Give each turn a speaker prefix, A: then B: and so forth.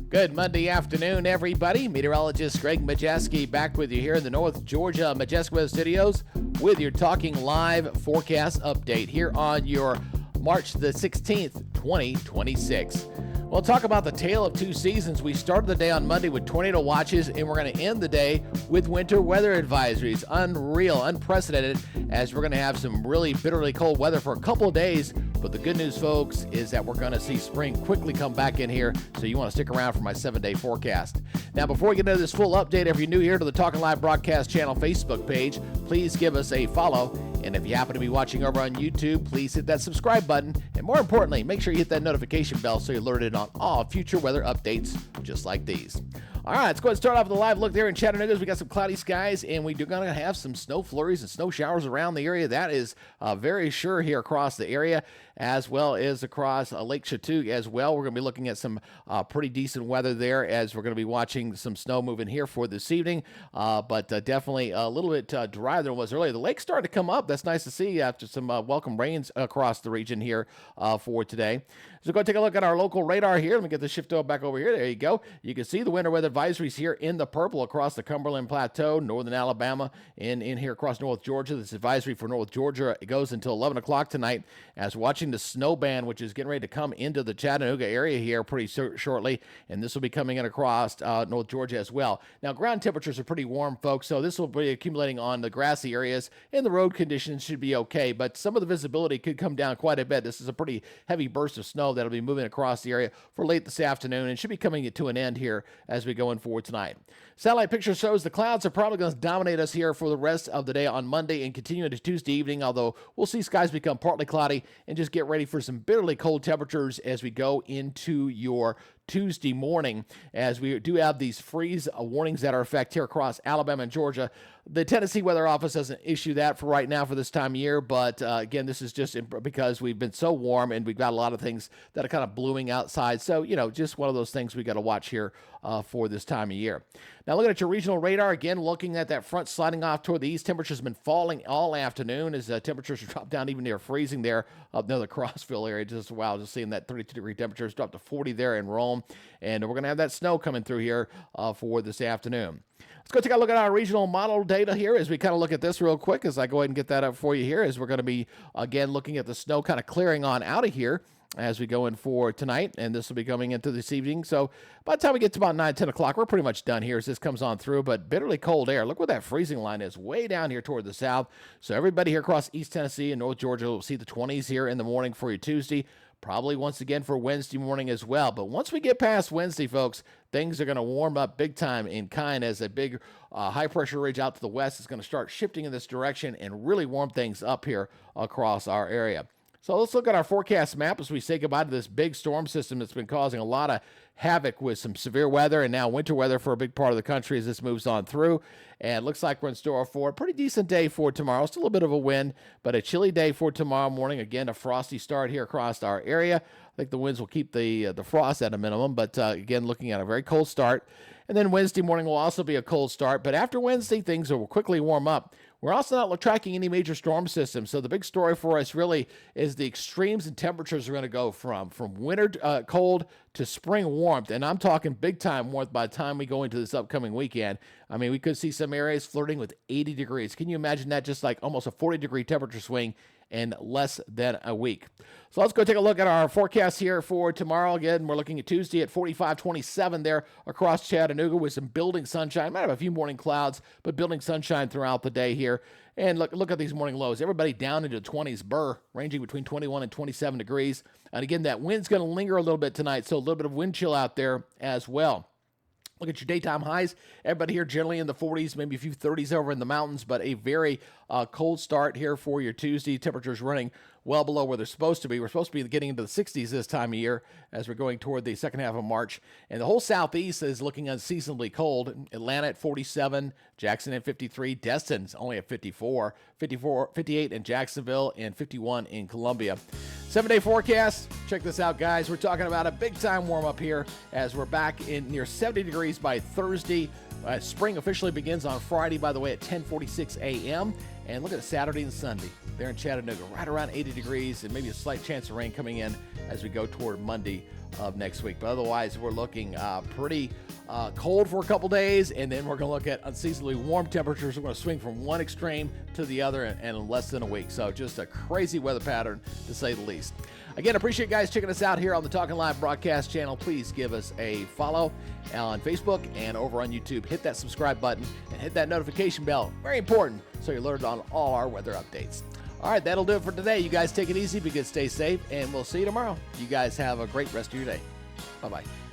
A: Good Monday afternoon, everybody. Meteorologist Greg Majestic back with you here in the North Georgia Majestic Weather Studios with your Talking Live forecast update here on your March the 16th, 2026. We'll talk about the tale of two seasons. We started the day on Monday with tornado watches, and we're going to end the day with winter weather advisories. Unreal, unprecedented, as we're going to have some really bitterly cold weather for a couple of days. But the good news, folks, is that we're going to see spring quickly come back in here, so you want to stick around for my 7-day forecast. Now, before we get into this full update, if you're new here to the Talking Live Broadcast Channel Facebook page, please give us a follow. And if you happen to be watching over on YouTube, please hit that subscribe button. And more importantly, make sure you hit that notification bell so you're alerted on all future weather updates just like these. All right, let's go ahead and start off with a live look there in Chattanooga. We got some cloudy skies, and we're going to have some snow flurries and snow showers around the area. That is very sure here across the area, as well as across Lake Chattooga as well. We're going to be looking at some pretty decent weather there, as we're going to be watching some snow moving here for this evening, but definitely a little bit drier than it was earlier. The lake's starting to come up. That's nice to see after some welcome rains across the region here for today. So go take a look at our local radar here. Let me get the shift back over here. There you go. You can see the winter weather advisories here in the purple across the Cumberland Plateau, northern Alabama, and in here across North Georgia. This advisory for North Georgia, it goes until 11 o'clock tonight, as watching the snow band, which is getting ready to come into the Chattanooga area here pretty shortly, and this will be coming in across North Georgia as well. Now, ground temperatures are pretty warm, folks, so this will be accumulating on the grassy areas, and the road conditions should be okay, but some of the visibility could come down quite a bit. This is a pretty heavy burst of snow that'll be moving across the area for late this afternoon, and should be coming to an end here as we go in forward tonight. Satellite picture shows the clouds are probably going to dominate us here for the rest of the day on Monday and continue into Tuesday evening, although we'll see skies become partly cloudy, and just get ready for some bitterly cold temperatures as we go into your Tuesday morning, as we do have these freeze warnings that are in effect here across Alabama and Georgia. The Tennessee Weather Office doesn't issue that for right now for this time of year, but again, this is just because we've been so warm and we've got a lot of things that are kind of blooming outside. So, you know, just one of those things we got to watch here for this time of year. Now, looking at your regional radar, again, looking at that front sliding off toward the east. Temperatures have been falling all afternoon as temperatures drop down even near freezing there up near the Crossville area. Just seeing that 32-degree temperatures drop to 40 there in Rome. And we're going to have that snow coming through here for this afternoon. Let's go take a look at our regional model data here as we kind of look at this real quick as I go ahead and get that up for you here, as we're going to be, again, looking at the snow kind of clearing on out of here as we go in for tonight, and this will be coming into this evening. So by the time we get to about 9, 10 o'clock, we're pretty much done here as this comes on through, but bitterly cold air. Look where that freezing line is, way down here toward the south. So everybody here across East Tennessee and North Georgia will see the 20s here in the morning for your Tuesday. Probably once again for Wednesday morning as well. But once we get past Wednesday, folks, things are going to warm up big time in kind, as a big high-pressure ridge out to the west is going to start shifting in this direction and really warm things up here across our area. So let's look at our forecast map as we say goodbye to this big storm system that's been causing a lot of havoc with some severe weather and now winter weather for a big part of the country as this moves on through. And it looks like we're in store for a pretty decent day for tomorrow. Still a bit of a wind, but a chilly day for tomorrow morning. Again, a frosty start here across our area. I think the winds will keep the frost at a minimum, but again, looking at a very cold start. And then Wednesday morning will also be a cold start, but after Wednesday, things will quickly warm up. We're also not tracking any major storm systems, so the big story for us really is the extremes in temperatures are going to go from winter cold to spring warmth, and I'm talking big-time warmth by the time we go into this upcoming weekend. I mean, we could see some areas flirting with 80 degrees. Can you imagine that? Just like almost a 40-degree temperature swing in less than a week. So let's go take a look at our forecast here for tomorrow. Again, we're looking at Tuesday at 45-27 there across Chattanooga with some building sunshine. Might have a few morning clouds, but building sunshine throughout the day here. And look at these morning lows. Everybody down into the 20s, ranging between 21 and 27 degrees. And again, that wind's going to linger a little bit tonight, so a little bit of wind chill out there as well. Look at your daytime highs. Everybody here generally in the 40s, maybe a few 30s over in the mountains, but a very cold start here for your Tuesday. Temperatures running well below where they're supposed to be. We're supposed to be getting into the 60s this time of year as we're going toward the second half of March. And the whole southeast is looking unseasonably cold. Atlanta at 47, Jackson at 53, Destin's only at 54, 58 in Jacksonville, and 51 in Columbia. 7-day forecast. Check this out, guys. We're talking about a big-time warm-up here as we're back in near 70 degrees by Thursday. Spring officially begins on Friday, by the way, at 10:46 a.m. And look at Saturday and Sunday. there in Chattanooga, right around 80 degrees, and maybe a slight chance of rain coming in as we go toward Monday of next week. But otherwise, we're looking pretty cold for a couple days, and then we're going to look at unseasonably warm temperatures. We're going to swing from one extreme to the other in less than a week. So just a crazy weather pattern, to say the least. Again, appreciate you guys checking us out here on the Talking Live broadcast channel. Please give us a follow on Facebook and over on YouTube. Hit that subscribe button and hit that notification bell. Very important, so you're alerted on all our weather updates. All right, that'll do it for today. You guys take it easy, be good, stay safe, and we'll see you tomorrow. You guys have a great rest of your day. Bye-bye.